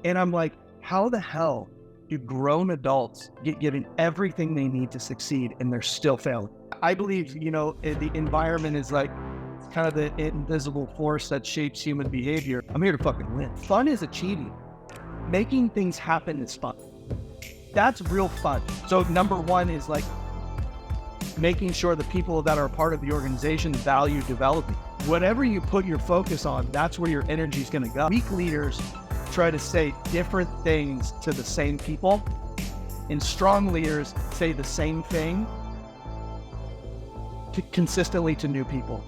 And I'm like, how the hell do grown adults get given everything they need to succeed and they're still failing? I believe, the environment is like kind of the invisible force that shapes human behavior. I'm here to fucking win. Fun is achieving. Making things happen is fun. That's real fun. So number one is like making sure the people that are a part of the organization value development. Whatever you put your focus on, that's where your energy is going to go. Weak leaders try to say different things to the same people, and strong leaders say the same thing consistently to new people.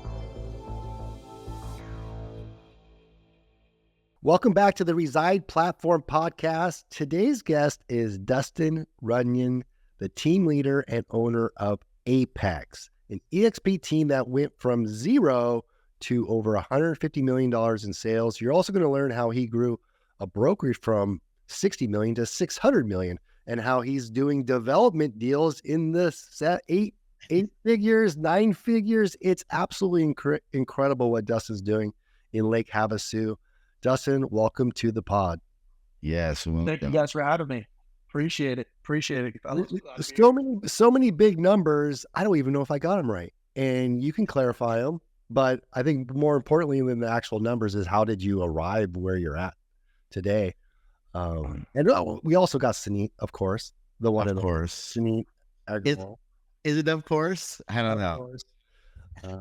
Welcome back to the Reside Platform Podcast. Today's guest is Dustin Runyon, the team leader and owner of APX, an EXP team that went from zero to over $150 million in sales. You're also going to learn how he grew a brokerage from 60 million to 600 million and how he's doing development deals in the eight figures, 9 figures. It's absolutely incredible what Dustin's doing in Lake Havasu. Dustin, welcome to the pod. Yes. Thank you guys for having me. Appreciate it. So many big numbers. I don't even know if I got them right, and you can clarify them. But I think more importantly than the actual numbers is how did you arrive where you're at today? And we also got Suneet, of course, the one of course. Suneet Agarwal. Is it of course? I don't know.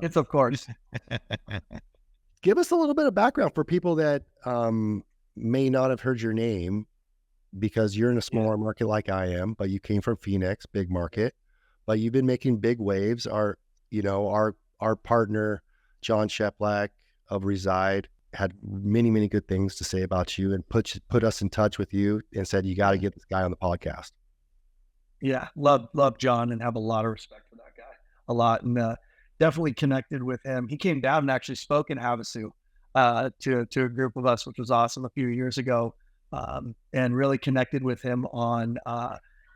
It's of course. Give us a little bit of background for people that may not have heard your name, because you're in a smaller market like I am, but you came from Phoenix, big market, but you've been making big waves. Our partner, John Sheplack of Reside, had many, many good things to say about you and put us in touch with you and said, you got to get this guy on the podcast. Yeah. Love John and have a lot of respect for that guy, a lot. And definitely connected with him. He came down and actually spoke in Havasu to a group of us, which was awesome a few years ago. And really connected with him on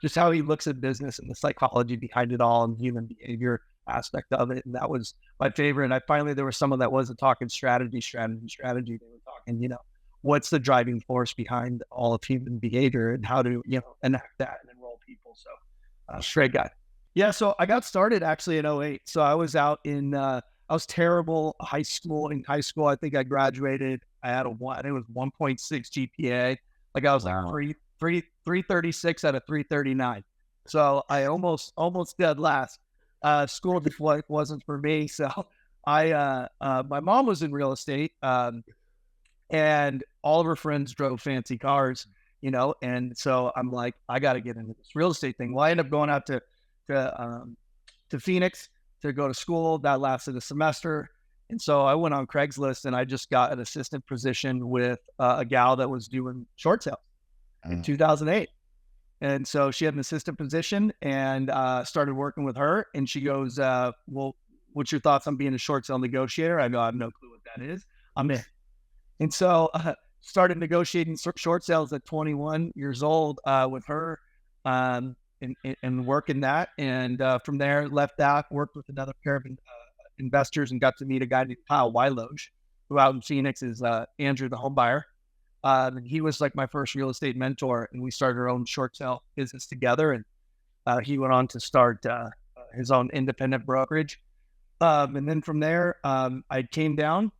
just how he looks at business and the psychology behind it all and human behavior aspect of it. And that was my favorite. And there was someone that wasn't talking strategy. They were talking, what's the driving force behind all of human behavior and how to, enact that and enroll people. So straight guy. Yeah. So I got started actually in 2008. So I was out I was terrible high school. In high school, I think I graduated. I had it was 1.6 GPA. Like I was like 336 out of 339. So I almost dead last. School just wasn't for me. So my mom was in real estate, and all of her friends drove fancy cars, and so I'm like, I got to get into this real estate thing. Well, I ended up going out to Phoenix to go to school. That lasted a semester. And so I went on Craigslist and I just got an assistant position with a gal that was doing short sales in 2008. And so she had an assistant position and started working with her. And she goes, well, what's your thoughts on being a short sale negotiator? I go, I have no clue what that is. I'm in. And so started negotiating short sales at 21 years old with her and working that. And from there, left that, worked with another pair of investors and got to meet a guy named Kyle Wyloge, who out in Phoenix is Andrew, the home buyer. And he was like my first real estate mentor, and we started our own short sale business together. And he went on to start his own independent brokerage. And then from there, I came down.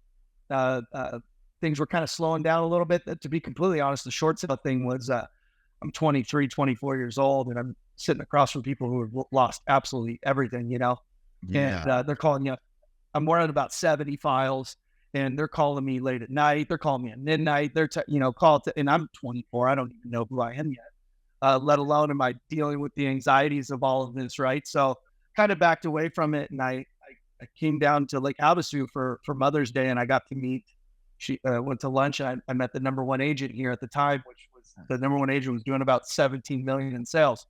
Things were kind of slowing down a little bit. To be completely honest, the short sale thing was I'm 23, 24 years old, and I'm sitting across from people who have lost absolutely everything, Yeah. And they're calling you. I'm running about 70 files, and they're calling me late at night. They're calling me at midnight. They're, and I'm 24. I don't even know who I am yet, let alone am I dealing with the anxieties of all of this, right? So kind of backed away from it, and I came down to Lake Havasu for Mother's Day, and I got to meet. She went to lunch, and I met the number one agent here at the time, which was the number one agent was doing about 17 million in sales.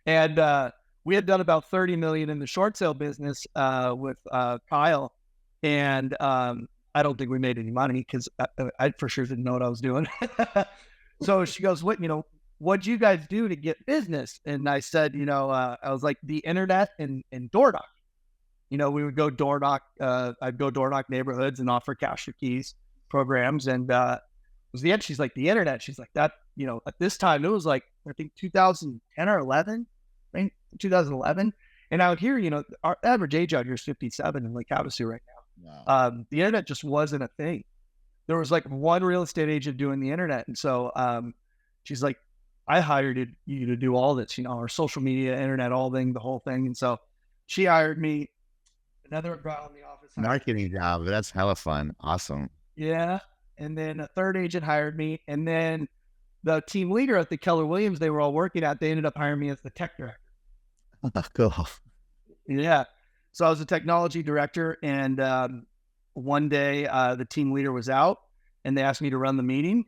And we had done about 30 million in the short sale business with Kyle. And I don't think we made any money because I for sure didn't know what I was doing. So she goes, what'd you guys do to get business? And I said, I was like, the internet and door knock. We would go door knock. I'd go door knock neighborhoods and offer cash for keys programs. And was the end. She's like, the internet. She's like, that, at this time, it was like, I think 2010 or 11, right? 2011. And out here, our average age out here is 57 in Lake Havasu right now. Wow. The internet just wasn't a thing. There was like one real estate agent doing the internet. And so she's like, I hired you to do all this, our social media, internet, the whole thing. And so she hired me. Another girl in the office. Marketing job. That's hella fun. Awesome. Yeah. And then a third agent hired me. And then the team leader at the Keller Williams they were all working at, they ended up hiring me as the tech director. Cool. Yeah. So I was a technology director. And one day the team leader was out and they asked me to run the meeting.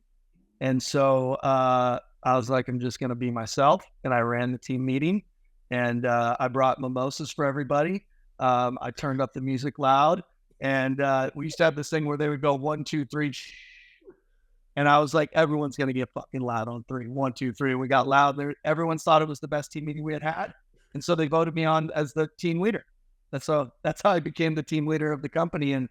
And so I was like, I'm just going to be myself. And I ran the team meeting and I brought mimosas for everybody. I turned up the music loud and we used to have this thing where they would go 1, 2, 3. And I was like, everyone's going to get fucking loud on 3, 1, 2, 3. And we got loud there. Everyone thought it was the best team meeting we had. And so they voted me on as the team leader. That's how I became the team leader of the company. And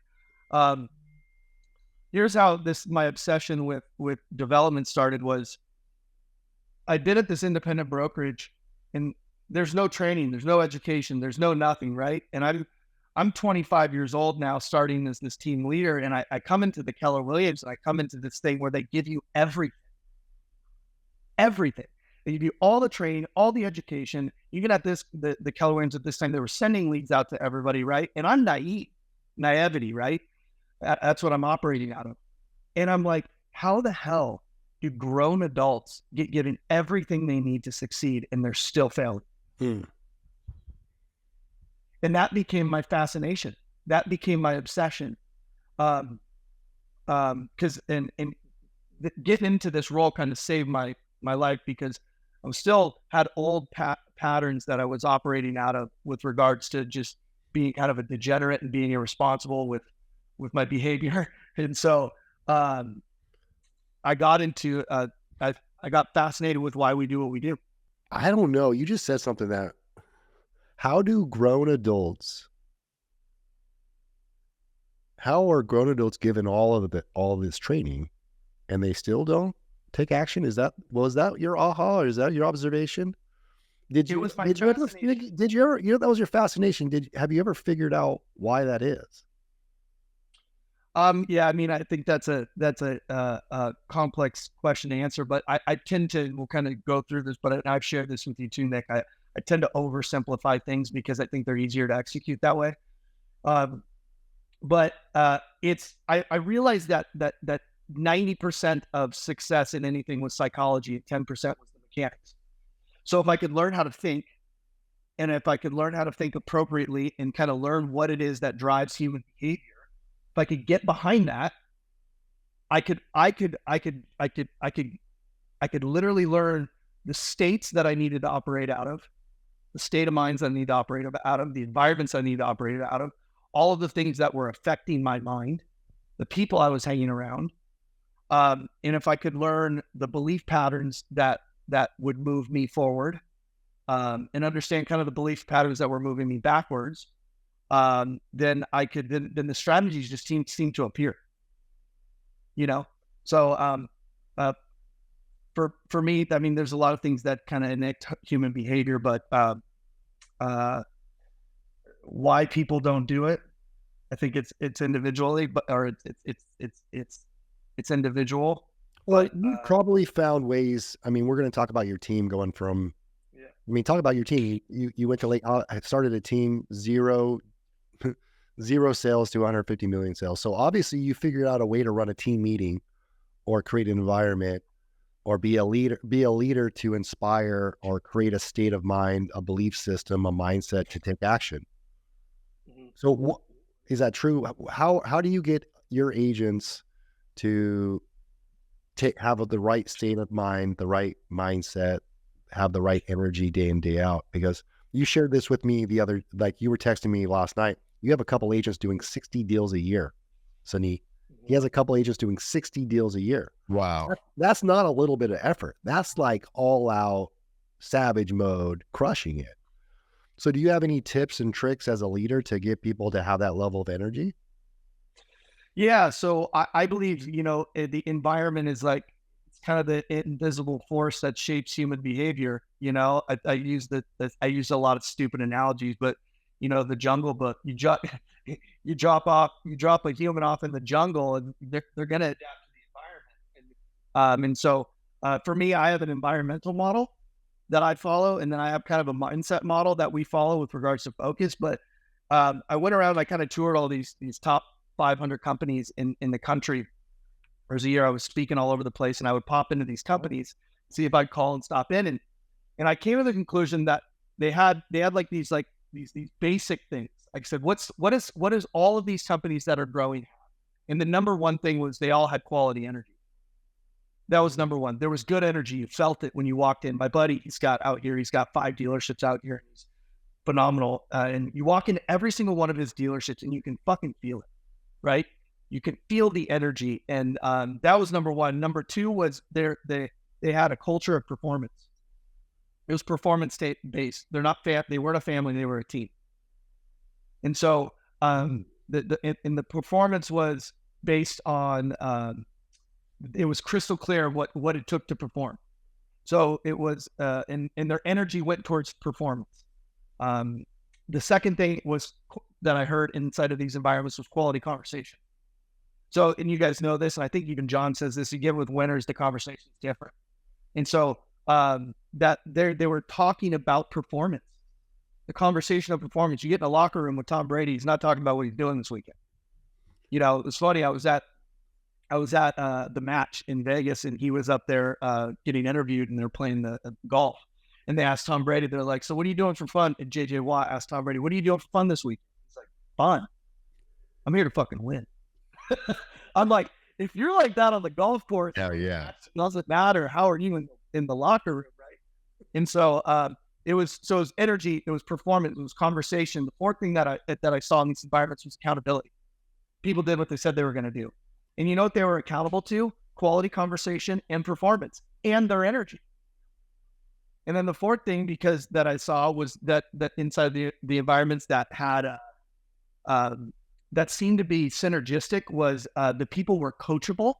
here's how my obsession with development started was I did at this independent brokerage and there's no training, there's no education, there's no nothing, right? And I'm 25 years old now, starting as this team leader, and I come into the Keller Williams and I come into this thing where they give you everything. They give you all the training, all the education. Even at the Keller Williams at this time, they were sending leads out to everybody, right? And I'm naivety, right? That's what I'm operating out of. And I'm like, how the hell do grown adults get given everything they need to succeed and they're still failing? And that became my fascination. That became my obsession. Because getting into this role kind of saved my life because I still had old patterns that I was operating out of with regards to just being kind of a degenerate and being irresponsible with my behavior. And so I got into I got fascinated with why we do what we do. I don't know. You just said something that, how are grown adults given all of this training and they still don't take action? Was that your aha, or is that your observation? That was your fascination. Have you ever figured out why that is? Yeah, I mean, I think that's a complex question to answer, but I tend to, we'll kind of go through this, but I've shared this with you too, Nick. I tend to oversimplify things because I think they're easier to execute that way. But I realized that 90% of success in anything was psychology and 10% was the mechanics. So if I could learn how to think, and if I could learn how to think appropriately and kind of learn what it is that drives human behavior, if I could get behind that, I could literally learn the states that I needed to operate out of, the state of minds I need to operate out of, the environments I need to operate out of, all of the things that were affecting my mind, the people I was hanging around. And if I could learn the belief patterns that would move me forward, and understand kind of the belief patterns that were moving me backwards, then I could, then the strategies just seem to appear, So, for me, I mean, there's a lot of things that kind of enact human behavior, but, why people don't do it, I think it's individually, it's individual. Well, you probably found ways. I mean, we're going to talk about your team going from, talk about your team. You went to Leigh, started a team, zero sales to 150 million sales. So obviously you figured out a way to run a team meeting or create an environment or be a leader to inspire or create a state of mind, a belief system, a mindset to take action. Mm-hmm. So is that true? How do you get your agents to have the right state of mind, the right mindset, have the right energy day in, day out? Because you shared this with me you were texting me last night. You have a couple agents doing 60 deals a year, Suneet. He has a couple agents doing 60 deals a year. Wow. That's not a little bit of effort. That's like all out savage mode, crushing it. So do you have any tips and tricks as a leader to get people to have that level of energy? Yeah. So I believe, the environment is like, it's kind of the invisible force that shapes human behavior. I use I use a lot of stupid analogies, but the Jungle Book, you drop a human off in the jungle and they're going to adapt to the environment. And so for me, I have an environmental model that I follow. And then I have kind of a mindset model that we follow with regards to focus. But I went around, I kind of toured all these top 500 companies in the country. There was a year I was speaking all over the place, and I would pop into these companies, see if I'd call and stop in. And I came to the conclusion that they had like these basic things. Like I said, what is all of these companies that are growing have? And the number one thing was they all had quality energy. That was number one. There was good energy. You felt it when you walked in. My buddy, he's got 5 dealerships out here. He's phenomenal. And you walk into every single one of his dealerships and you can fucking feel it, right? You can feel the energy. And that was number one. Number two was they had a culture of performance. It was performance based. They weren't a family, they were a team. And so the performance was based on, it was crystal clear what it took to perform. So it was, and their energy went towards performance. The second thing was that I heard inside of these environments was quality conversation. So, and you guys know this, and I think even John says this, you get with winners, the conversation is different. And so that they were talking about performance, the conversation of performance. You get in a locker room with Tom Brady, he's not talking about what he's doing this weekend. It was funny. I was at the match in Vegas, and he was up there getting interviewed, and they're playing the golf. And they asked Tom Brady, they're like, "So what are you doing for fun?" And JJ Watt asked Tom Brady, "What are you doing for fun this week?" He's like, "Fun. I'm here to fucking win." I'm like, if you're like that on the golf course, Hell yeah. it doesn't matter. How are you in the locker room, right? And so it was energy, it was performance, it was conversation. The fourth thing that I saw in these environments was accountability. People did what they said they were going to do. And you know what they were accountable to? Quality conversation and performance and their energy. And then the fourth thing, because that I saw, was that inside the environments that had that seemed to be synergistic was the people were coachable.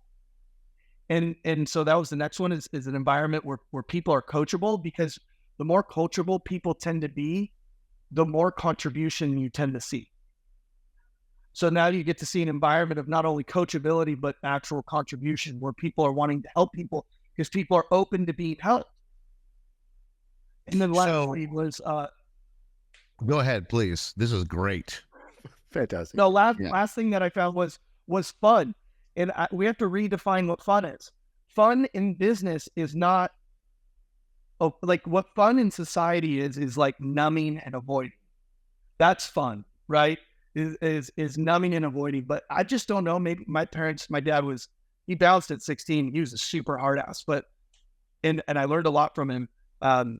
And so that was the next one is an environment where people are coachable, because the more coachable people tend to be, the more contribution you tend to see. So now you get to see an environment of not only coachability, but actual contribution, where people are wanting to help people because people are open to being helped. And then lastly was go ahead, please. This is great. Fantastic. No, last thing that I found was fun. And we have to redefine what fun is. Fun in business is not like what fun in society is like numbing and avoiding. That's fun, right? Is numbing and avoiding. But I just don't know. Maybe my dad he bounced at 16. He was a super hard ass, and I learned a lot from him. And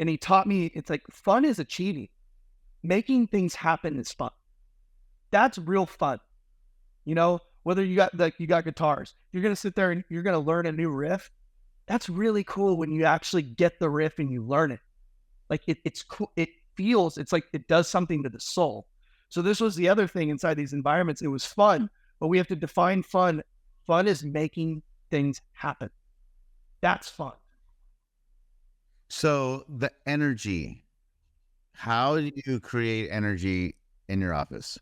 he taught me, it's like fun is achieving. Making things happen is fun. That's real fun. Whether you got guitars, you're going to sit there and you're going to learn a new riff. That's really cool when you actually get the riff and you learn it. Like it's cool. It's like it does something to the soul. So this was the other thing inside these environments. It was fun, but we have to define fun. Fun is making things happen. That's fun. So the energy, how do you create energy in your office?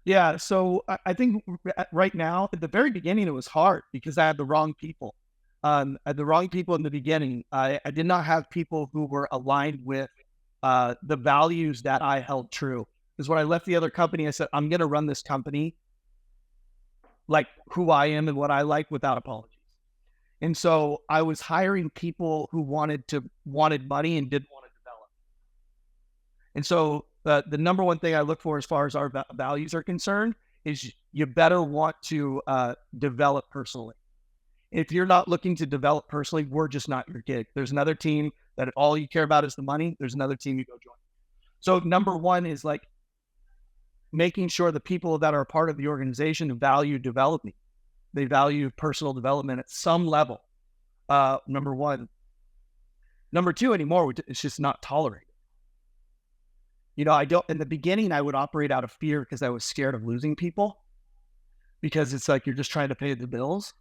Yeah. So I think right now, at the very beginning, it was hard because I had the wrong people. I had the wrong people in the beginning. I did not have people who were aligned with the values that I held true. Because when I left the other company, I said, I'm going to run this company like who I am and what I like without apologies. And so I was hiring people who wanted money and didn't want to develop. And so the number one thing I look for as far as our values are concerned is you better want to develop personally. If you're not looking to develop personally, we're just not your gig. There's another team that all you care about is the money. There's another team you go join. So number one is like making sure the people that are a part of the organization value development. They value personal development at some level. Number one. Number two, anymore, it's just not tolerated. I don't, in the beginning, I would operate out of fear because I was scared of losing people, because it's like, you're just trying to pay the bills.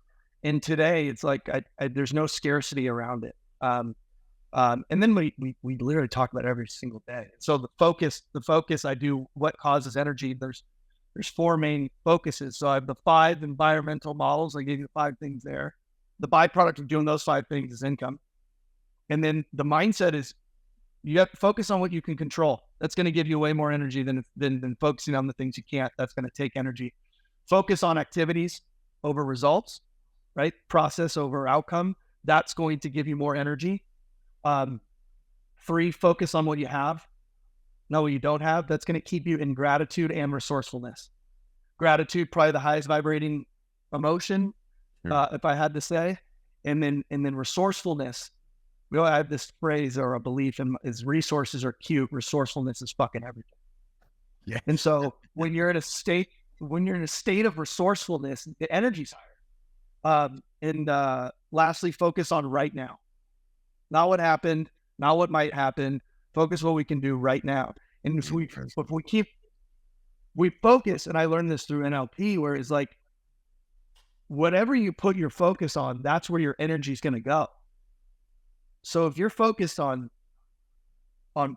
And today it's like, there's no scarcity around it. And then we literally talk about it every single day. So the focus, I do what causes energy. There's 4 main focuses. So I have the 5 environmental models. I gave you 5 things there. The byproduct of doing those 5 things is income. And then the mindset is, you have to focus on what you can control. That's going to give you way more energy than focusing on the things you can't. That's going to take energy. Focus on activities over results, right? Process over outcome. That's going to give you more energy. 3, focus on what you have, not what you don't have. That's going to keep you in gratitude and resourcefulness. Gratitude, probably the highest vibrating emotion, if I had to say. And then resourcefulness. I have this phrase or a belief is resources are cute, resourcefulness is fucking everything. Yeah. And so when you're in a state of resourcefulness, the energy's higher. And lastly, focus on right now. Not what happened, not what might happen. Focus what we can do right now. And if we focus, and I learned this through NLP, where it's like, whatever you put your focus on, that's where your energy is going to go. So if you're focused on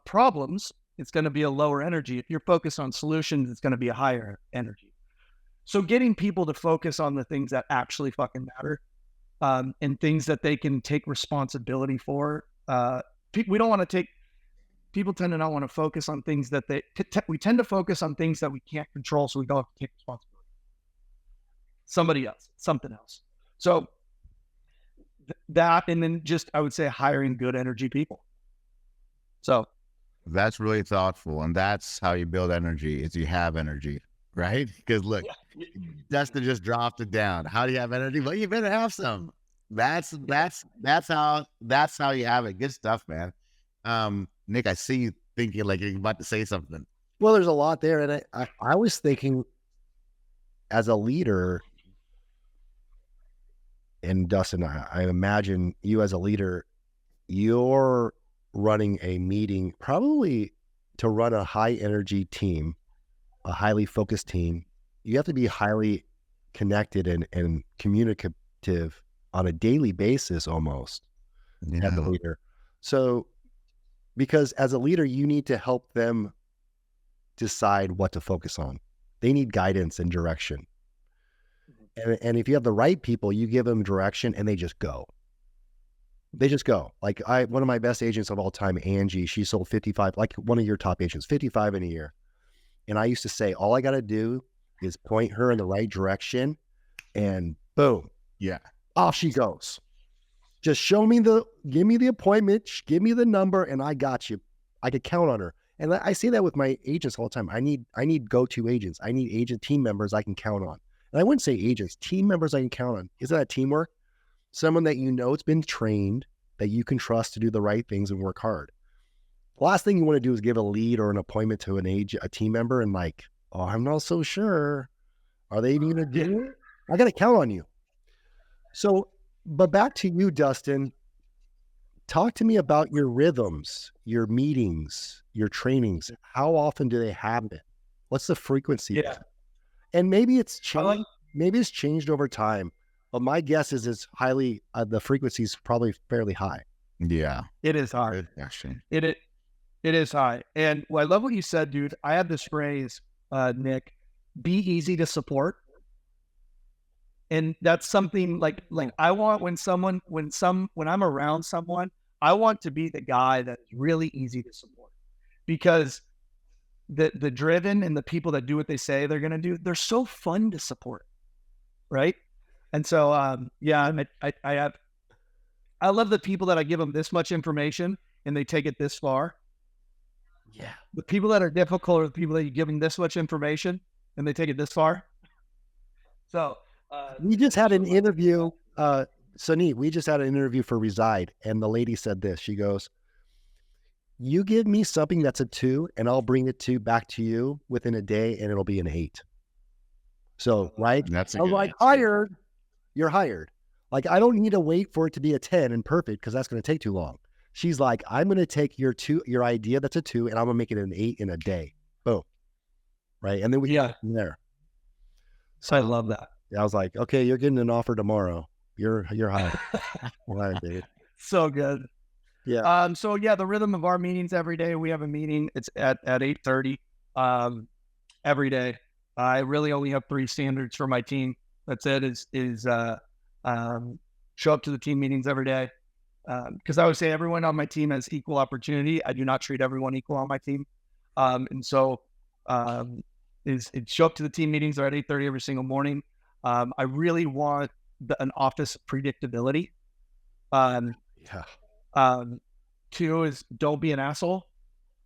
problems, it's going to be a lower energy. If you're focused on solutions, it's going to be a higher energy. So getting people to focus on the things that actually fucking matter, and things that they can take responsibility for. We don't want to take, people tend to not want to focus on things that we tend to focus on things that we can't control, so we don't have to take responsibility. Somebody else, something else. So that, and then just, I would say, hiring good energy people. So that's really thoughtful. And that's how you build energy, is you have energy, right? Because look, Dustin just dropped it down. How do you have energy? Well, you better have some. That's how you have it. Good stuff, man. Nick, I see you thinking like you're about to say something. Well, there's a lot there. And I was thinking, as a leader, and Dustin, I imagine you as a leader, you're running a meeting probably to run a high energy team, a highly focused team. You have to be highly connected and communicative on a daily basis almost as a leader. So, because as a leader, you need to help them decide what to focus on. They need guidance and direction. And if you have the right people, you give them direction and they just go. They just go. Like one of my best agents of all time, Angie, she sold 55, like one of your top agents, 55 in a year. And I used to say, all I got to do is point her in the right direction and boom. Yeah. Off she goes. Just give me the appointment, give me the number, and I got you. I could count on her. And I see that with my agents all the time. I need go-to agents. I need agent team members I can count on. And I wouldn't say agents, team members I can count on. Isn't that teamwork? Someone that it's been trained, that you can trust to do the right things and work hard. The last thing you want to do is give a lead or an appointment to a team member and like, oh, I'm not so sure. Are they even going to do it? I got to count on you. So, but back to you, Dustin. Talk to me about your rhythms, your meetings, your trainings. How often do they happen? What's the frequency? Yeah. And maybe it's changed. Maybe it's changed over time. But my guess is it's highly, the frequency is probably fairly high. Yeah. It is high. It is high. And I love what you said, dude. I have this phrase, Nick, be easy to support. And that's something like I want when I'm around someone, I want to be the guy that is really easy to support, because the driven and the people that do what they say they're going to do, they're so fun to support. Right. And so, I love the people that I give them this much information and they take it this far. Yeah. The people that are difficult are the people that you give them this much information and they take it this far. So, we just had an interview, Suneet, we just had an interview for Reside, and the lady said this. She goes, you give me something that's a 2 and I'll bring it back to you within a day and it'll be an 8. So, right? I was like, hired. You're hired. Like, I don't need to wait for it to be a 10 and perfect because that's going to take too long. She's like, I'm going to take your idea that's a 2, and I'm going to make it an 8 in a day. Boom. Right. And then we go from there. So I love that. I was like, okay, you're getting an offer tomorrow. You're hired. All right, dude. So good. Yeah. So yeah, the rhythm of our meetings every day, we have a meeting. It's at 8:30 every day. I really only have 3 standards for my team. That's it, show up to the team meetings every day. Because I would say everyone on my team has equal opportunity. I do not treat everyone equal on my team. And so show up to the team meetings are at 8:30 every single morning. I really want an office predictability. 2 is don't be an asshole.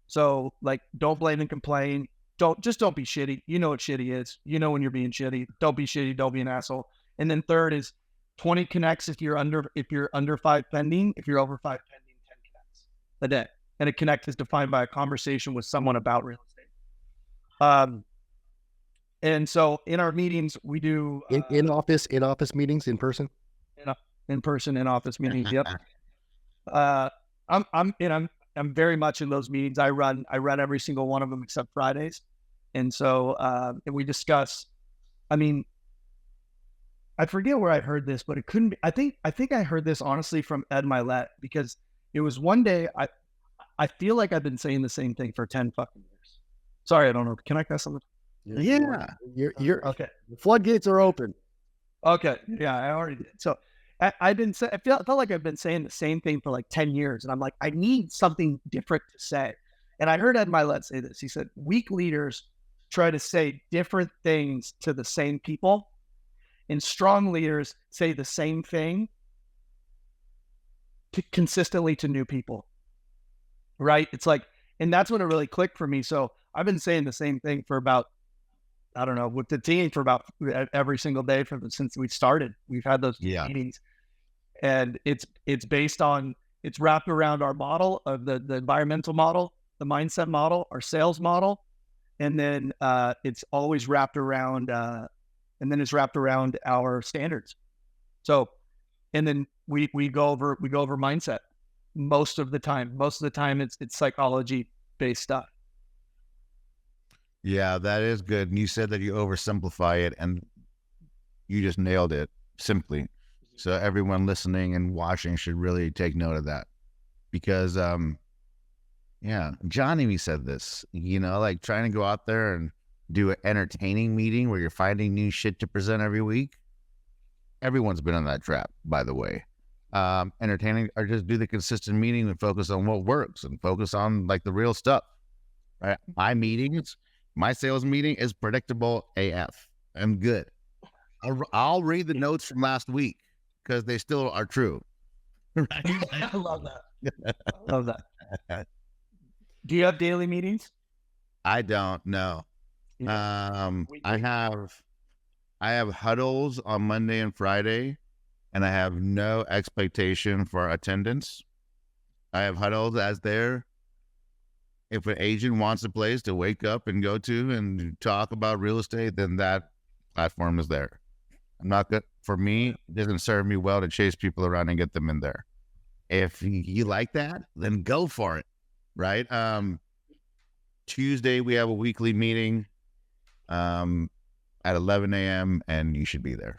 So like, don't blame and complain. Don't be shitty. You know what shitty is. You know when you're being shitty. Don't be shitty. Don't be an asshole. And then 3rd is 20 connects if you're under 5 pending. If you're over 5 pending, 10 connects a day. And a connect is defined by a conversation with someone about real estate. And so in our meetings, we do in office meetings in person. In person in office meetings. Yep. I'm very much in those meetings. I run every single one of them except Fridays. And so, and we discuss, I mean, I forget where I heard this, but it couldn't be, I think I heard this honestly from Ed Milet, because it was one day, I feel like I've been saying the same thing for 10 fucking years. Sorry, I don't know. Can I cuss something? Yeah. You're okay. The floodgates are open. Okay. Yeah, I already did. So I felt like I've been saying the same thing for like 10 years. And I'm like, I need something different to say. And I heard Ed Milet say this. He said, weak leaders try to say different things to the same people, and strong leaders say the same thing consistently to new people. Right? It's like, and that's when it really clicked for me. So I've been saying the same thing for about, I don't know, with the team for about every single day since we started. We've had those meetings, and it's based on, it's wrapped around our model of the environmental model, the mindset model, our sales model. And then it's always wrapped around, our standards. So, and then we go over mindset most of the time. Most of the time it's psychology based stuff. Yeah, that is good. And you said that you oversimplify it, and you just nailed it simply. So everyone listening and watching should really take note of that, because, Johnny said this, like trying to go out there and do an entertaining meeting where you're finding new shit to present every week. Everyone's been on that trap, by the way. Entertaining, or just do the consistent meeting and focus on what works and focus on like the real stuff. Right? My sales meeting is predictable AF. I'm good. I'll read the notes from last week because they still are true. Right? I love that. I love that. Do you have daily meetings? I don't know. I have huddles on Monday and Friday, and I have no expectation for attendance. I have huddles as there. If an agent wants a place to wake up and go to and talk about real estate, then that platform is there. I'm not good. For me, it doesn't serve me well to chase people around and get them in there. If you like that, then go for it. Right? Tuesday, we have a weekly meeting at 11 a.m. and you should be there.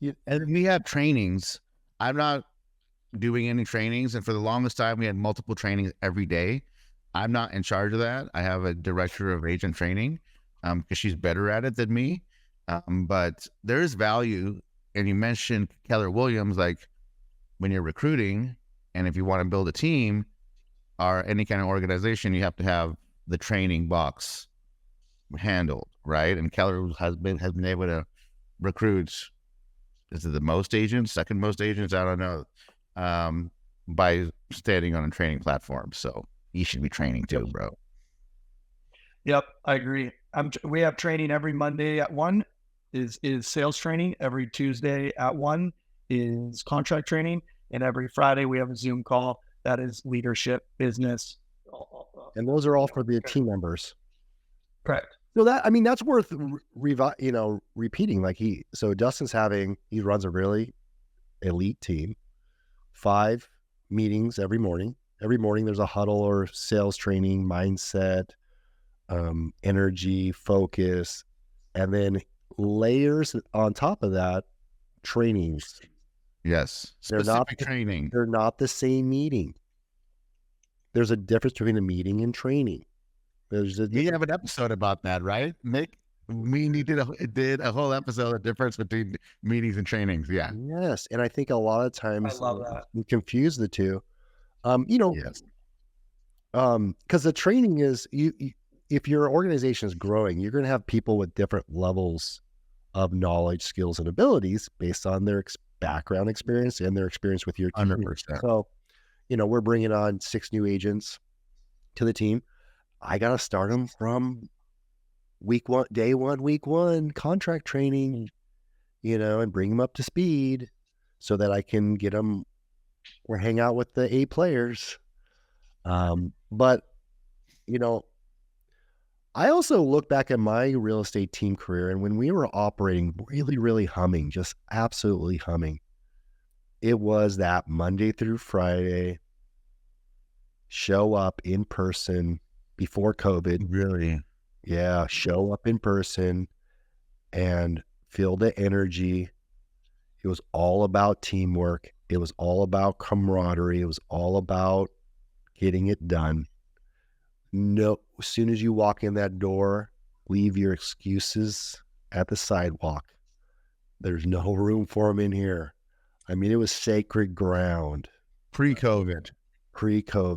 Yeah. And we have trainings. I'm not doing any trainings, and for the longest time we had multiple trainings every day. I'm not in charge of that. I have a director of agent training because she's better at it than me, but there's value. And you mentioned Keller Williams, like when you're recruiting and if you want to build a team or any kind of organization, you have to have the training box handled, right? And Keller has been able to recruit, is it the most agents, second most agents, I don't know, by standing on a training platform. So you should be training too, bro. Yep, I agree. We have training every Monday at 1 is sales training. Every Tuesday at 1 is contract training. And every Friday we have a Zoom call that is leadership, business. And those are all for the team members. Correct. So that's worth repeating. So Dustin's he runs a really elite team, 5 meetings every morning. Every morning there's a huddle or sales training, mindset, energy, focus, and then layers on top of that, trainings. Yes. They're not Specific training. They're not the same meeting. There's a difference between a meeting and training. We have an episode about that, right, Nick? We did a whole episode of difference between meetings and trainings. Yeah. Yes, and I think a lot of I times love that. we confuse the two. Yes. Because the training is if your organization is growing, you're going to have people with different levels of knowledge, skills, and abilities based on their background experience and their experience with your team. 100%. So, we're bringing on 6 new agents to the team. I got to start them from day one, week one, contract training, and bring them up to speed so that I can get them or hang out with the A players. But, I also look back at my real estate team career, and when we were operating really, really humming, just absolutely humming, it was that Monday through Friday, show up in person before COVID. Really? Yeah, show up in person and feel the energy. It was all about teamwork. It was all about camaraderie. It was all about getting it done. No, as soon as you walk in that door, leave your excuses at the sidewalk. There's no room for them in here. I mean, it was sacred ground. Pre-COVID.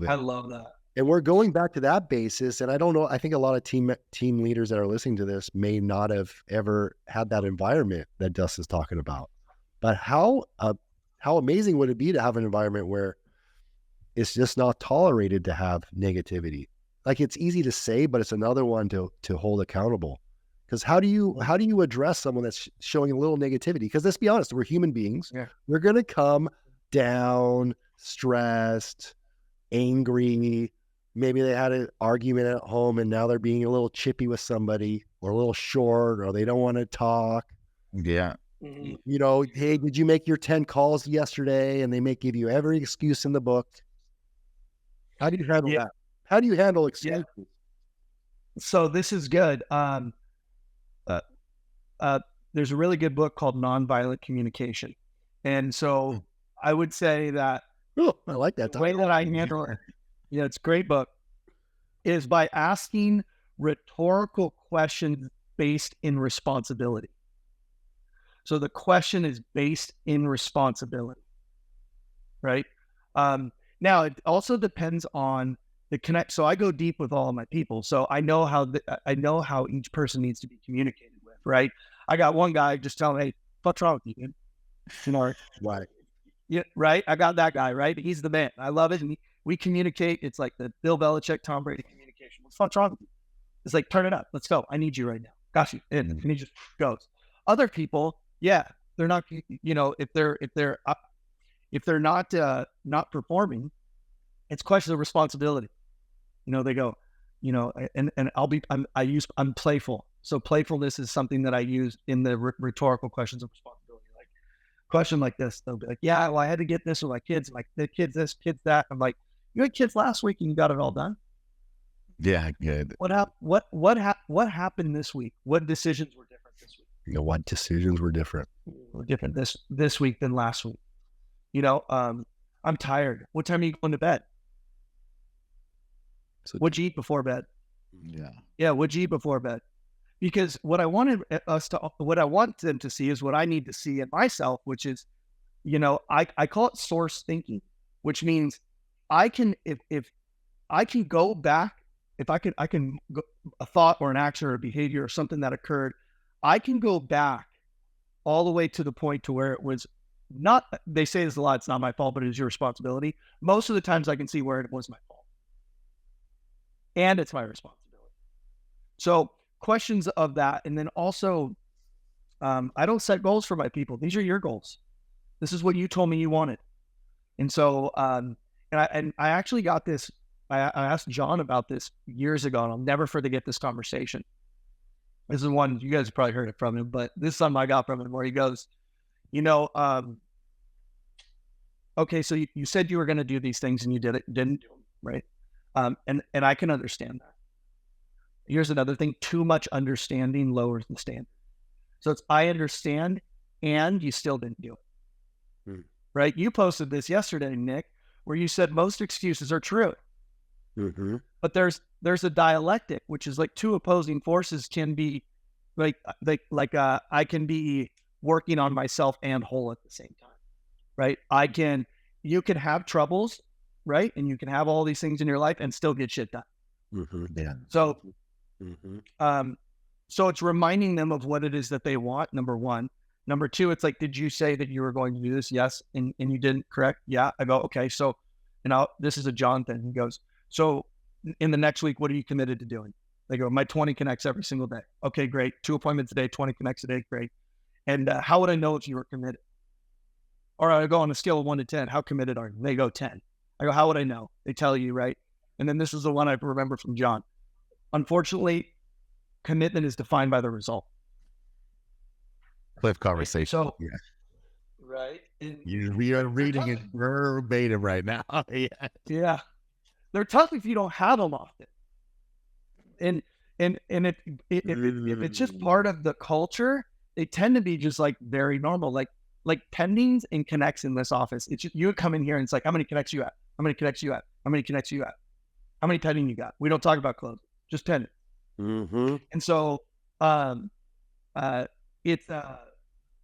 I love that. And we're going back to that basis. And I don't know, I think a lot of team leaders that are listening to this may not have ever had that environment that Dustin's talking about. But how amazing would it be to have an environment where it's just not tolerated to have negativity? Like, it's easy to say, but it's another one to hold accountable. Because how do you address someone that's showing a little negativity? Because let's be honest, we're human beings. Yeah. We're going to come down, stressed, angry. Maybe they had an argument at home and now they're being a little chippy with somebody, or a little short, or they don't want to talk. Yeah. Hey, did you make your 10 calls yesterday? And they may give you every excuse in the book. How do you handle that? How do you handle excuses? Yeah. So this is good. There's a really good book called Nonviolent Communication. And so I would say that I like that. The way that I handle it, it's a great book, is by asking rhetorical questions based in responsibility. So the question is based in responsibility, right? Now, it also depends on the connect. So I go deep with all of my people. So I know how each person needs to be communicated with, right? I got one guy just telling me, hey, what's wrong with you, dude? Right. Yeah, right. I got that guy, right? He's the man. I love it. And we communicate. It's like the Bill Belichick, Tom Brady communication. What's wrong with you? It's like, turn it up. Let's go. I need you right now. Got you. And he just goes. Other people, they're not, if they're not performing, it's questions of responsibility. They go, and I'm playful. So playfulness is something that I use in the rhetorical questions of responsibility. Like, question like this, they'll be like, yeah, well, I had to get this with my kids, like the kids this, kids that. I'm like, you had kids last week and you got it all done. Yeah, good. What happened this week? What decisions were different this week? What decisions were different? Were different this week than last week. I'm tired. What time are you going to bed? So, what'd you eat before bed? Yeah. What'd you eat before bed? Because what I want them to see is what I need to see in myself, which is, I call it source thinking, which means I can, if I can go back, if I can go, a thought or an action or a behavior or something that occurred, I can go back all the way to the point to where it was not, they say this a lot, it's not my fault, but it is your responsibility. Most of the times I can see where it was my fault. And it's my responsibility. So questions of that. And then also, I don't set goals for my people. These are your goals. This is what you told me you wanted. And so, and I actually got this, I asked John about this years ago, and I'll never forget this conversation. This is one, you guys have probably heard it from him, but this is something I got from him where he goes, okay, okay, so you said you were going to do these things and you didn't do them, right? And I can understand that. Here's another thing: too much understanding lowers the standard. So it's I understand, and you still didn't do it, right? You posted this yesterday, Nick, where you said most excuses are true, but there's a dialectic, which is like two opposing forces can be like I can be working on myself and whole at the same time, right? You can have troubles, right? And you can have all these things in your life and still get shit done. Yeah. So, so it's reminding them of what it is that they want. Number one. Number two, it's like, did you say that you were going to do this? Yes. And you didn't, correct? Yeah. I go, okay. So, this is a John thing. He goes, so in the next week, what are you committed to doing? They go, my 20 connects every single day. Okay, great. 2 appointments a day, 20 connects a day. Great. And how would I know if you were committed? Or I go on a scale of 1 to 10. How committed are you? They go 10. I go, how would I know? They tell you, right? And then this is the one I remember from John. Unfortunately, commitment is defined by the result. Cliff conversation. So, yeah. Right. We are reading it verbatim right now. Yeah. They're tough if you don't have them often. And if it's just part of the culture, they tend to be just like very normal, like pendings and connects in this office. It's just, you would come in here and it's like, how many connects you at? How many connects you at? How many connects you at? How many pending you got? We don't talk about closing, just pending. And so, it's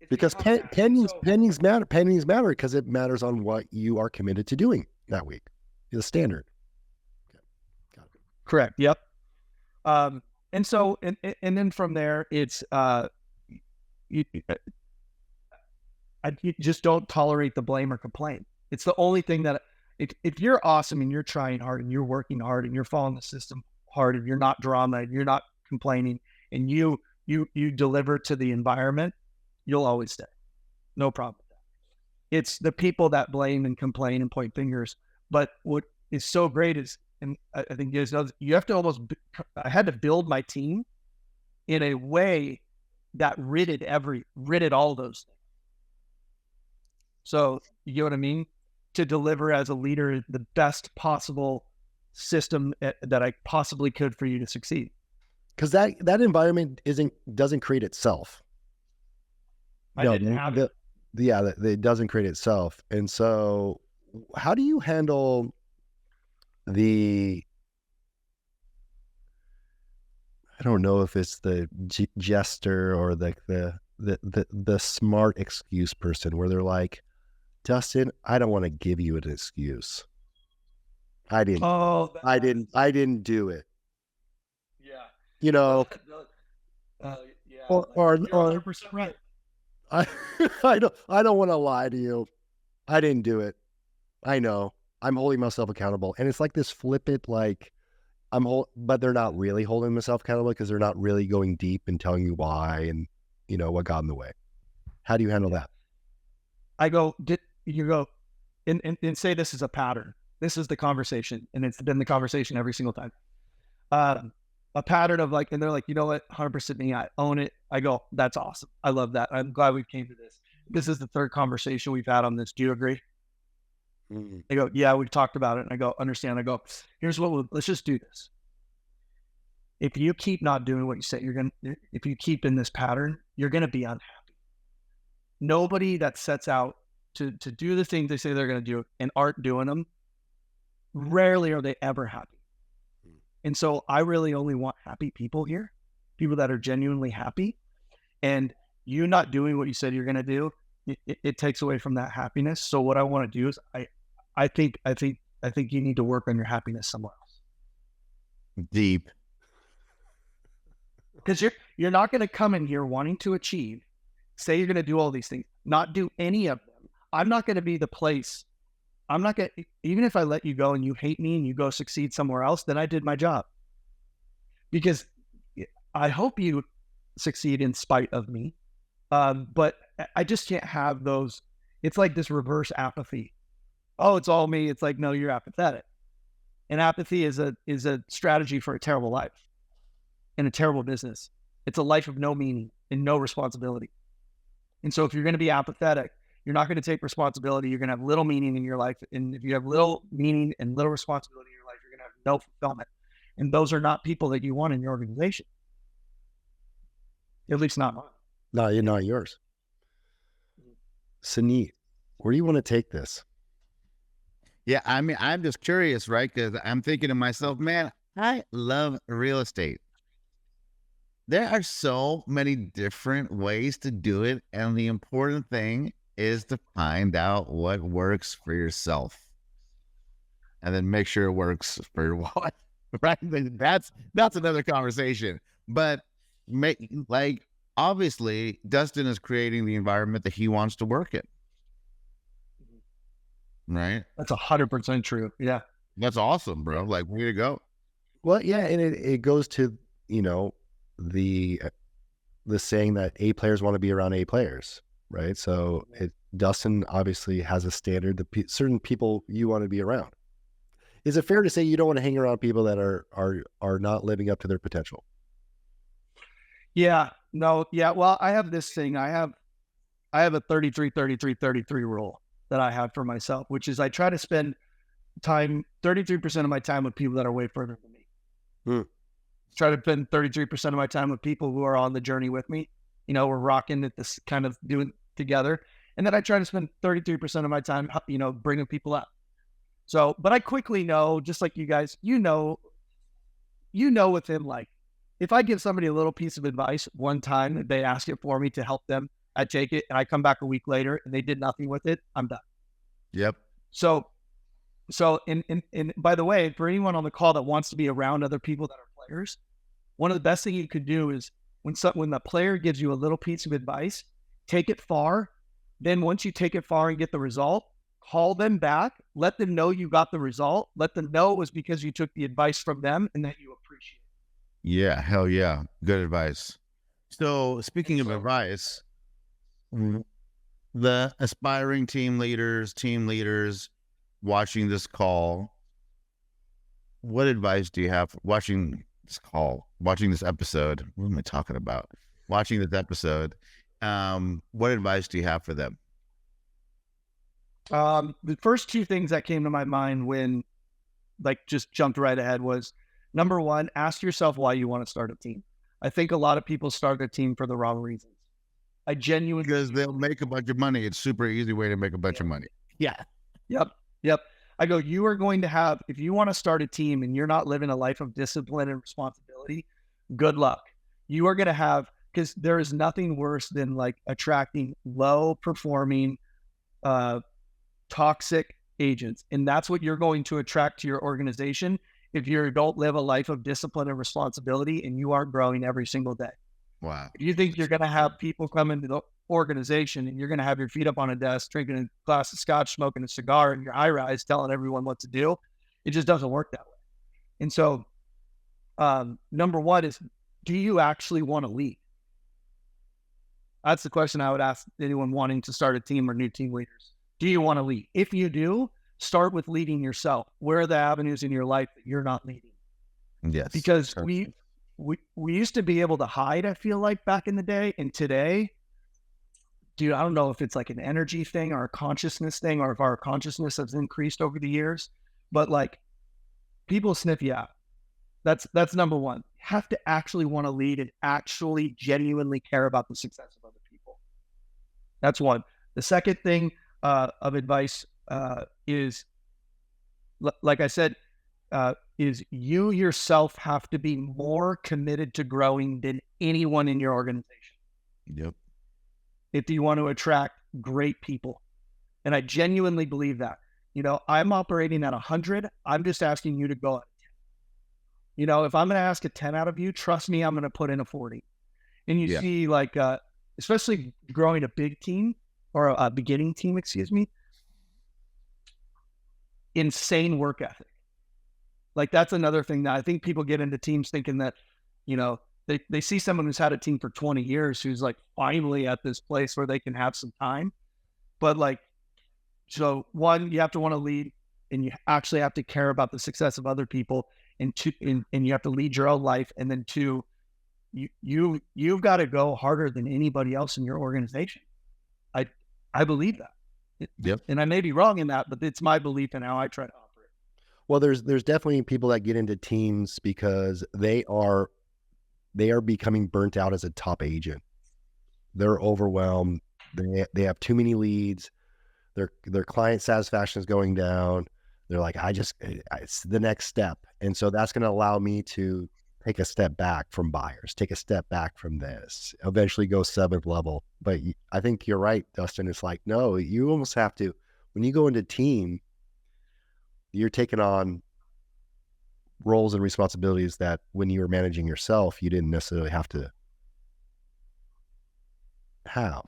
because pendings matter. Pendings matter because it matters on what you are committed to doing that week. The standard. Okay. Got it. Correct. Yep. And so, and then from there, it's, you just don't tolerate the blame or complain. It's the only thing that if you're awesome and you're trying hard and you're working hard and you're following the system hard and you're not drama and you're not complaining and you deliver to the environment, you'll always stay. No problem with that. It's the people that blame and complain and point fingers. But what is so great is, and I think you guys know, you have to I had to build my team in a way that ridded all those things. So you get what I mean? To deliver as a leader the best possible system that I possibly could for you to succeed. Because that environment doesn't create itself. It doesn't create itself. And so how do you handle I don't know if it's the jester or the smart excuse person where they're like, Dustin, I don't want to give you an excuse. I didn't do it. Yeah. You know, yeah. or you're 100% right. I don't want to lie to you. I didn't do it. I know. I'm holding myself accountable. And it's like this flippant, like but they're not really holding themselves accountable because they're not really going deep and telling you why and what got in the way. How do you handle that? I go, and say this is a pattern. This is the conversation. And it's been the conversation every single time. A pattern of like, and they're like, you know what? 100% me, I own it. I go, that's awesome. I love that. I'm glad we came to this. This is the third conversation we've had on this. Do you agree? They go, yeah, we've talked about it. And I go, understand. I go, here's let's just do this. If you keep not doing what you say if you keep in this pattern, you're going to be unhappy. Nobody that sets out to do the things they say they're going to do and aren't doing them, rarely are they ever happy. And so I really only want happy people here, people that are genuinely happy. And you not doing what you said you're going to do, it takes away from that happiness. So what I want to do is I think you need to work on your happiness somewhere else. Deep. Because you're not going to come in here wanting to achieve, say you're going to do all these things, not do any of them. I'm not going to be the place. I'm not going to, even if I let you go and you hate me and you go succeed somewhere else, then I did my job. Because I hope you succeed in spite of me. But I just can't have those. It's like this reverse apathy. Oh, it's all me. It's like, no, you're apathetic. And apathy is a strategy for a terrible life and a terrible business. It's a life of no meaning and no responsibility. And so if you're going to be apathetic, you're not going to take responsibility. You're going to have little meaning in your life. And if you have little meaning and little responsibility in your life, you're going to have no fulfillment. And those are not people that you want in your organization. At least not mine. No, you're not yours. Suneet, where do you want to take this? Yeah, I mean, I'm just curious, right? Because I'm thinking to myself, man, I love real estate. There are so many different ways to do it. And the important thing is to find out what works for yourself. And then make sure it works for your wallet. Right? That's another conversation. But obviously, Dustin is creating the environment that he wants to work in. Right? That's 100% true. Yeah. That's awesome, bro. Like, way to go. Well, yeah, and it goes to, the saying that A players want to be around A players, right? So Dustin obviously has a standard, certain people you want to be around. Is it fair to say you don't want to hang around people that are not living up to their potential? Yeah. No. Yeah. Well, I have this thing. I have a 33 rule that I have for myself, which is I try to spend 33% of my time with people that are way further than me. Try to spend 33% of my time with people who are on the journey with me. We're rocking at this, kind of doing together. And then I try to spend 33% of my time, bringing people up. So, but I quickly know, just like you guys, with him, like, if I give somebody a little piece of advice one time, they ask it for me to help them, I take it, and I come back a week later and they did nothing with it, I'm done. Yep. So and by the way, for anyone on the call that wants to be around other people that are players, one of the best things you could do is when the player gives you a little piece of advice, take it far. Then once you take it far and get the result, call them back, let them know you got the result, let them know it was because you took the advice from them and that you appreciate it. Yeah, hell yeah. Good advice. So speaking of advice, the aspiring team leaders watching this call, what advice do you have watching this episode? What am I talking about? Watching this episode, what advice do you have for them? The first two things that came to my mind when just jumped right ahead was, number one, ask yourself why you want to start a team. I think a lot of people start a team for the wrong reasons. Because they'll make a bunch of money. It's super easy way to make a bunch of money. Yeah. Yep. I go, you are going to have, if you want to start a team and you're not living a life of discipline and responsibility, good luck. You are going to have, because there is nothing worse than attracting low performing, toxic agents. And that's what you're going to attract to your organization if you don't live a life of discipline and responsibility and you aren't growing every single day. Wow. If you think you're going to have people come into the organization and you're going to have your feet up on a desk, drinking a glass of scotch, smoking a cigar in your high rise, telling everyone what to do, it just doesn't work that way. And so, number one is, do you actually want to lead? That's the question I would ask anyone wanting to start a team or new team leaders. Do you want to lead? If you do, start with leading yourself. Where are the avenues in your life that you're not leading? Yes. Because we used to be able to hide, I feel like, back in the day. And today, dude, I don't know if it's an energy thing or a consciousness thing, or if our consciousness has increased over the years, but people sniff you out. That's number one. You have to actually want to lead and actually genuinely care about the success of other people. That's one. The second thing of advice is, like I said, is you yourself have to be more committed to growing than anyone in your organization. Yep. If you want to attract great people. And I genuinely believe that. I'm operating at 100. I'm just asking you to go at 10. If I'm going to ask a 10 out of you, trust me, I'm going to put in a 40. And you see, especially growing a big team or a beginning team, insane work ethic. That's another thing that I think people get into teams thinking that, they see someone who's had a team for 20 years, who's finally at this place where they can have some time. But so one, you have to want to lead, and you actually have to care about the success of other people. And two, and you have to lead your own life. And then two, you've got to go harder than anybody else in your organization. I believe that. Yep. And I may be wrong in that, but it's my belief in how I try to operate. Well, there's definitely people that get into teams because they are becoming burnt out as a top agent. They're overwhelmed. They have too many leads. Their client satisfaction is going down. They're like, it's the next step. And so that's going to allow me to take a step back from buyers, take a step back from this, eventually go 7th level. But I think you're right, Dustin. It's like, no, you almost have to, when you go into team, you're taking on roles and responsibilities that when you were managing yourself, you didn't necessarily have to have.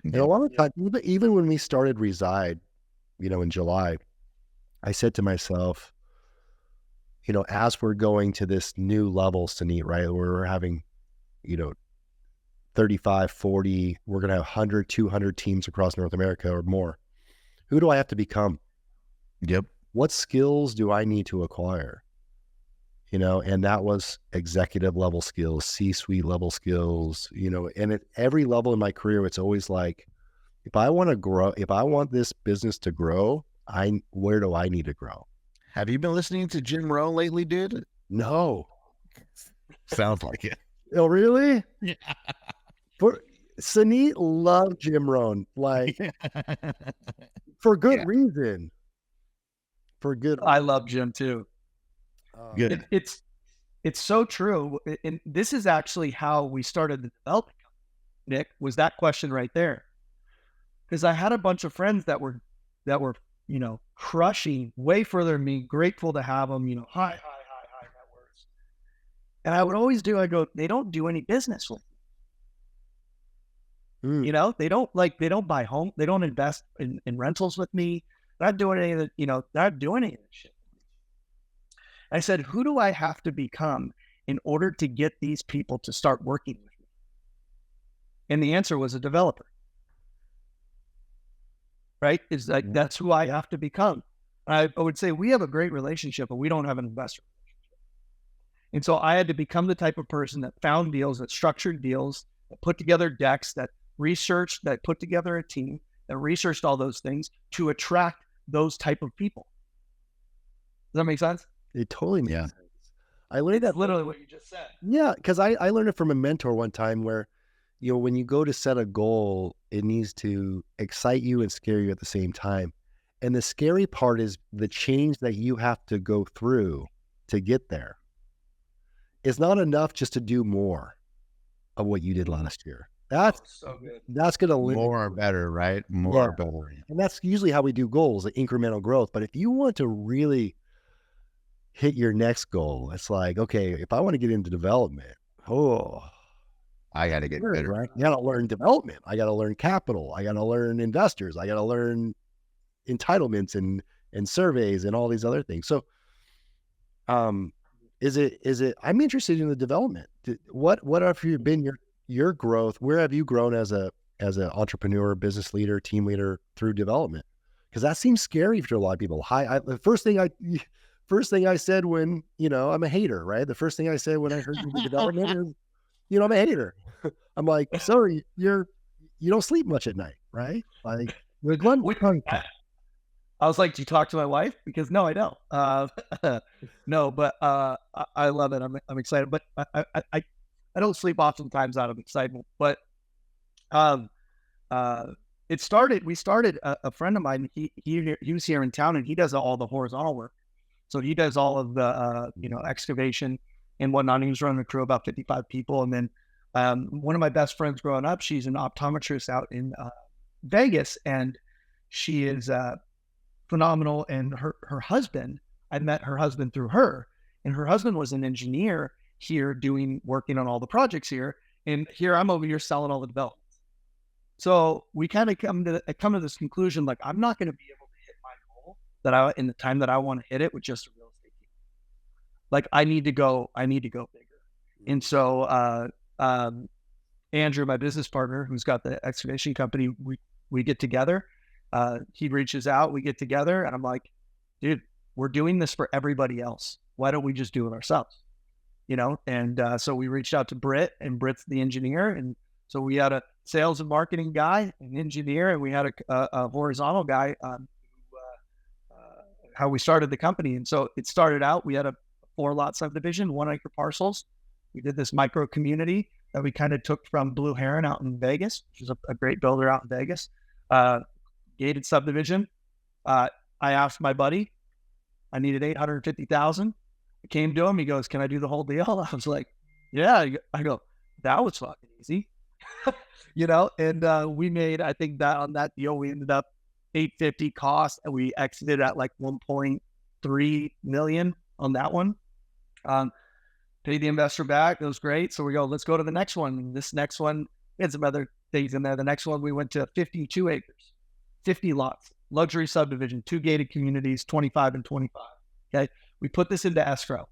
And a lot of times, even when we started Reside, in July, I said to myself, as we're going to this new level, Suneet, right, where we're having, 35, 40, we're going to have 100, 200 teams across North America or more. Who do I have to become? Yep. What skills do I need to acquire? And that was executive level skills, C-suite level skills, and at every level in my career, it's always like, if I want to grow, if I want this business to grow, where do I need to grow? Have you been listening to Jim Rohn lately, dude? No. Sounds like it. Oh, really? Yeah. Suneet loved Jim Rohn, like for good reason. I love Jim too. Good. It's so true. And this is actually how we started the development company, Nick, was that question right there. Because I had a bunch of friends that were, crushing way further than me, grateful to have them, high net worths. And I would always I go, they don't do any business with me. They don't buy home. They don't invest in rentals with me. They're not doing any of the, they're not doing any of this shit. I said, who do I have to become in order to get these people to start working with me? And the answer was a developer. Right? Is like, that's who I have to become. I would say we have a great relationship, but we don't have an investor relationship. And so I had to become the type of person that found deals, that structured deals, that put together decks, that researched, that put together a team, that researched all those things to attract those type of people. Does that make sense? It totally makes sense. I learned That's literally what you just said. Yeah, because I learned it from a mentor one time where, when you go to set a goal, it needs to excite you and scare you at the same time. And the scary part is the change that you have to go through to get there. It's not enough just to do more of what you did last year. That's so good. That's going to limit more or better, right? More or better. And that's usually how we do goals, like incremental growth. But if you want to really hit your next goal, it's like, okay, if I want to get into development, I got to get better. Right? I got to learn development. I got to learn capital. I got to learn investors. I got to learn entitlements and surveys and all these other things. So, is it, I'm interested in the development. What have you been your growth? Where have you grown as an entrepreneur, business leader, team leader through development? Because that seems scary for a lot of people. The first thing I said when, I'm a hater, right? The first thing I said when I heard the development is, I'm a hater. I'm like, sorry, you don't sleep much at night, right? Like, you're I was like, do you talk to my wife? Because no, I don't. No, but I love it. I'm excited, but I don't sleep oftentimes out of excitement. But we started a friend of mine. He was here in town, and he does all the horizontal work. So he does all of the excavation and whatnot. He was running a crew of about 55 people, and then one of my best friends growing up, she's an optometrist out in Vegas, and she is phenomenal. And her husband, I met her husband through her, and her husband was an engineer here working on all the projects here. And here I'm over here selling all the developments. So we kind of come to this conclusion, like, I'm not going to be able to hit my goal in the time that I want to hit it with just a real estate team. Like, I need to go bigger. And so, Andrew, my business partner, who's got the excavation company, we get together. He reaches out, we get together, and I'm like, dude, we're doing this for everybody else. Why don't we just do it ourselves? And so we reached out to Britt, and Britt's the engineer. And so we had a sales and marketing guy, an engineer, and we had a horizontal guy on how we started the company. And so it started out, we had a 4-lot subdivision, 1 acre parcels. We did this micro community that we kind of took from Blue Heron out in Vegas, which is a great builder out in Vegas. Gated subdivision. I asked my buddy, I needed $850,000. I came to him. He goes, "Can I do the whole deal?" I was like, "Yeah." I go, "That was fucking easy." And we made, I think that on that deal, we ended up 850 cost, and we exited at like 1.3 million on that one. Paid the investor back. It was great. So we go, let's go to the next one. And this next one, we had some other things in there. The next one, we went to 52 acres, 50 lots, luxury subdivision, 2 gated communities, 25 and 25. Okay. We put this into escrow.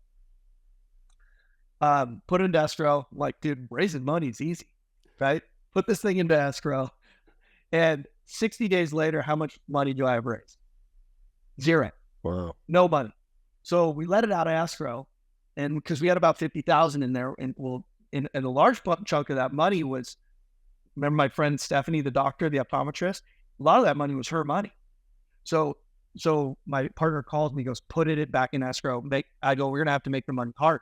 Put it into escrow. Like, dude, raising money is easy, right? Put this thing into escrow. And 60 days later, how much money do I have raised? 0. Wow. No money. So we let it out of escrow. And because we had about 50,000 in there, and a large chunk of that money was, remember my friend Stephanie, the doctor, the optometrist, a lot of that money was her money. So my partner calls me, goes, put it back in escrow. I go, we're going to have to make the money hard.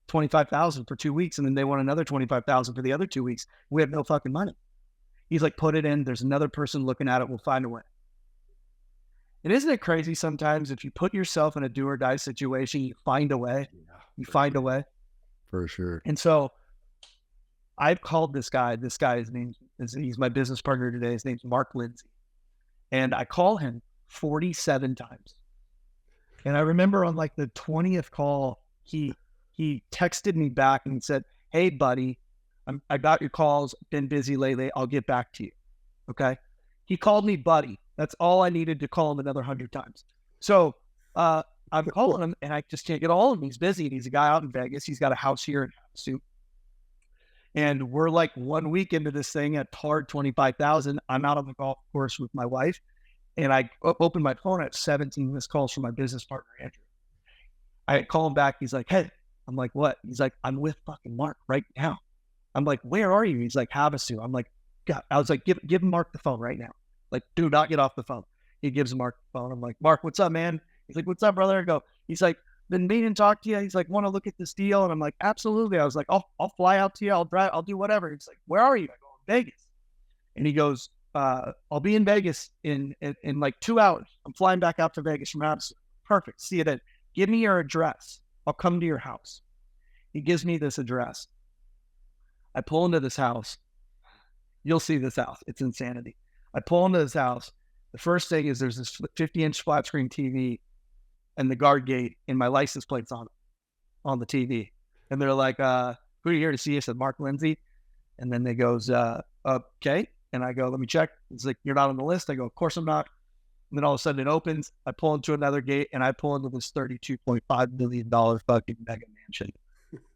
25,000 for 2 weeks. And then they want another 25,000 for the other 2 weeks. We have no fucking money. He's like, put it in. There's another person looking at it. We'll find a way. And isn't it crazy sometimes if you put yourself in a do or die situation, you find a way. Yeah, you find a way. For sure. And so I've called this guy. This guy, he's my business partner today. His name's Mark Lindsay. And I call him 47 times. And I remember on like the 20th call, he texted me back and said, "Hey, buddy, I got your calls. Been busy lately. I'll get back to you." Okay. He called me buddy. That's all I needed to call him another 100 times. So I'm calling him and I just can't get all of him. He's busy. And he's a guy out in Vegas. He's got a house here in Havasu. And we're like 1 week into this thing at TAR 25,000. I'm out on the golf course with my wife. And I opened my phone at 17 missed calls from my business partner, Andrew. I call him back. He's like, "Hey." I'm like, "What?" He's like, "I'm with fucking Mark right now." I'm like, "Where are you?" He's like, "Havasu." I'm like, "God." I was like, give Mark the phone right now. Like, do not get off the phone. He gives Mark the phone. I'm like, "Mark, what's up, man?" He's like, "What's up, brother?" He's like, "Been meaning to talk to you." He's like, "Want to look at this deal?" And I'm like, "Absolutely." I was like, I'll fly out to you. I'll drive. I'll do whatever. He's like, "Where are you?" I go, "In Vegas." And he goes, "I'll be in Vegas in like 2 hours. I'm flying back out to Vegas from Havasu." "Perfect. See you then. Give me your address. I'll come to your house." He gives me this address. I pull into this house. You'll see this house. It's insanity. I pull into this house. The first thing is there's this 50-inch flat screen TV and the guard gate and my license plates on the TV. And they're like, "Who are you here to see?" I said, "Mark Lindsay." And then they goes, "Okay." And I go, "Let me check." It's like, "You're not on the list." I go, "Of course I'm not." And then all of a sudden it opens. I pull into another gate and I pull into this $32.5 million fucking mega mansion.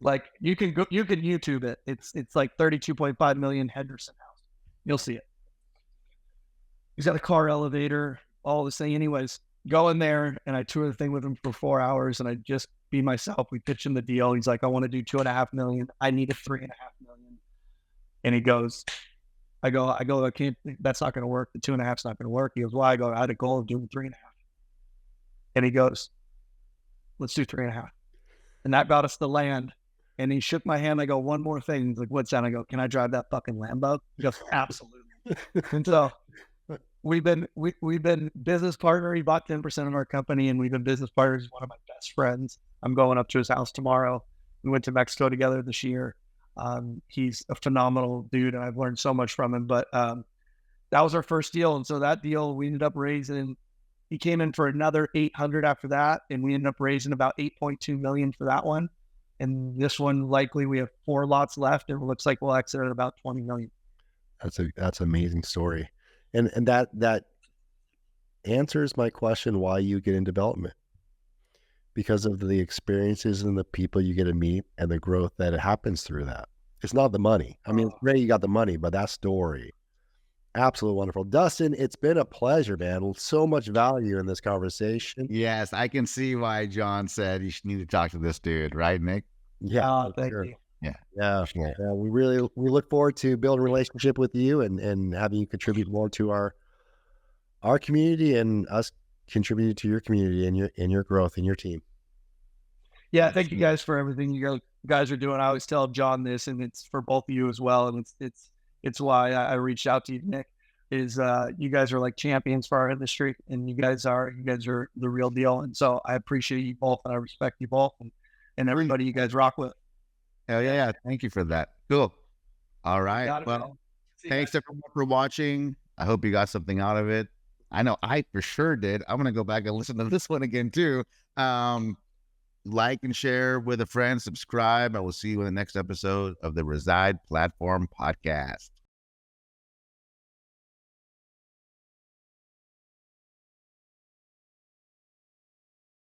Like you can YouTube it. It's like 32.5 million Henderson house. You'll see it. He's got a car elevator, all this thing. Anyways, go in there and I tour the thing with him for 4 hours and I just be myself. We pitch him the deal. He's like, "I want to do 2.5 million. I need a 3.5 million." And he goes, I go, "I can't, that's not going to work. The 2.5 is not going to work." He goes, "Why?" I go, "I had a goal of doing 3.5. And he goes, "Let's do 3.5. And that got us the land. And he shook my hand. I go, "One more thing." He's like, "What's that?" I go, "Can I drive that fucking Lambo?" He goes, "Absolutely." And so we've been business partner. He bought 10% of our company and we've been business partners. He's one of my best friends. I'm going up to his house tomorrow. We went to Mexico together this year. He's a phenomenal dude and I've learned so much from him, but that was our first deal. And so that deal, we ended up raising, he came in for another 800 after that. And we ended up raising about 8.2 million for that one. And this one, likely we have 4 lots left and it looks like we'll exit at about 20 million. That's an amazing story. And that answers my question why you get in development, because of the experiences and the people you get to meet and the growth that happens through that. It's not the money. I mean, it's great you got the money, but that story, absolutely wonderful. Dustin, it's been a pleasure, man. So much value in this conversation. Yes, I can see why John said you should need to talk to this dude, right, Nick? Yeah, Thank sure. you. Yeah. We look forward to building a relationship with you and having you contribute more to our community and us contribute to your community and your growth and your team. Yeah, thank you guys for everything you guys are doing. I always tell John this, and it's for both of you as well. And it's why I reached out to you, Nick. Is you guys are like champions for our industry, and you guys are the real deal. And so I appreciate you both, and I respect you both, and everybody you guys rock with. Hell yeah. Thank you for that. Cool. All right. Well, thanks everyone for watching. I hope you got something out of it. I know I for sure did. I'm going to go back and listen to this one again too. Like and share with a friend, subscribe. I will see you in the next episode of the Reside Platform Podcast.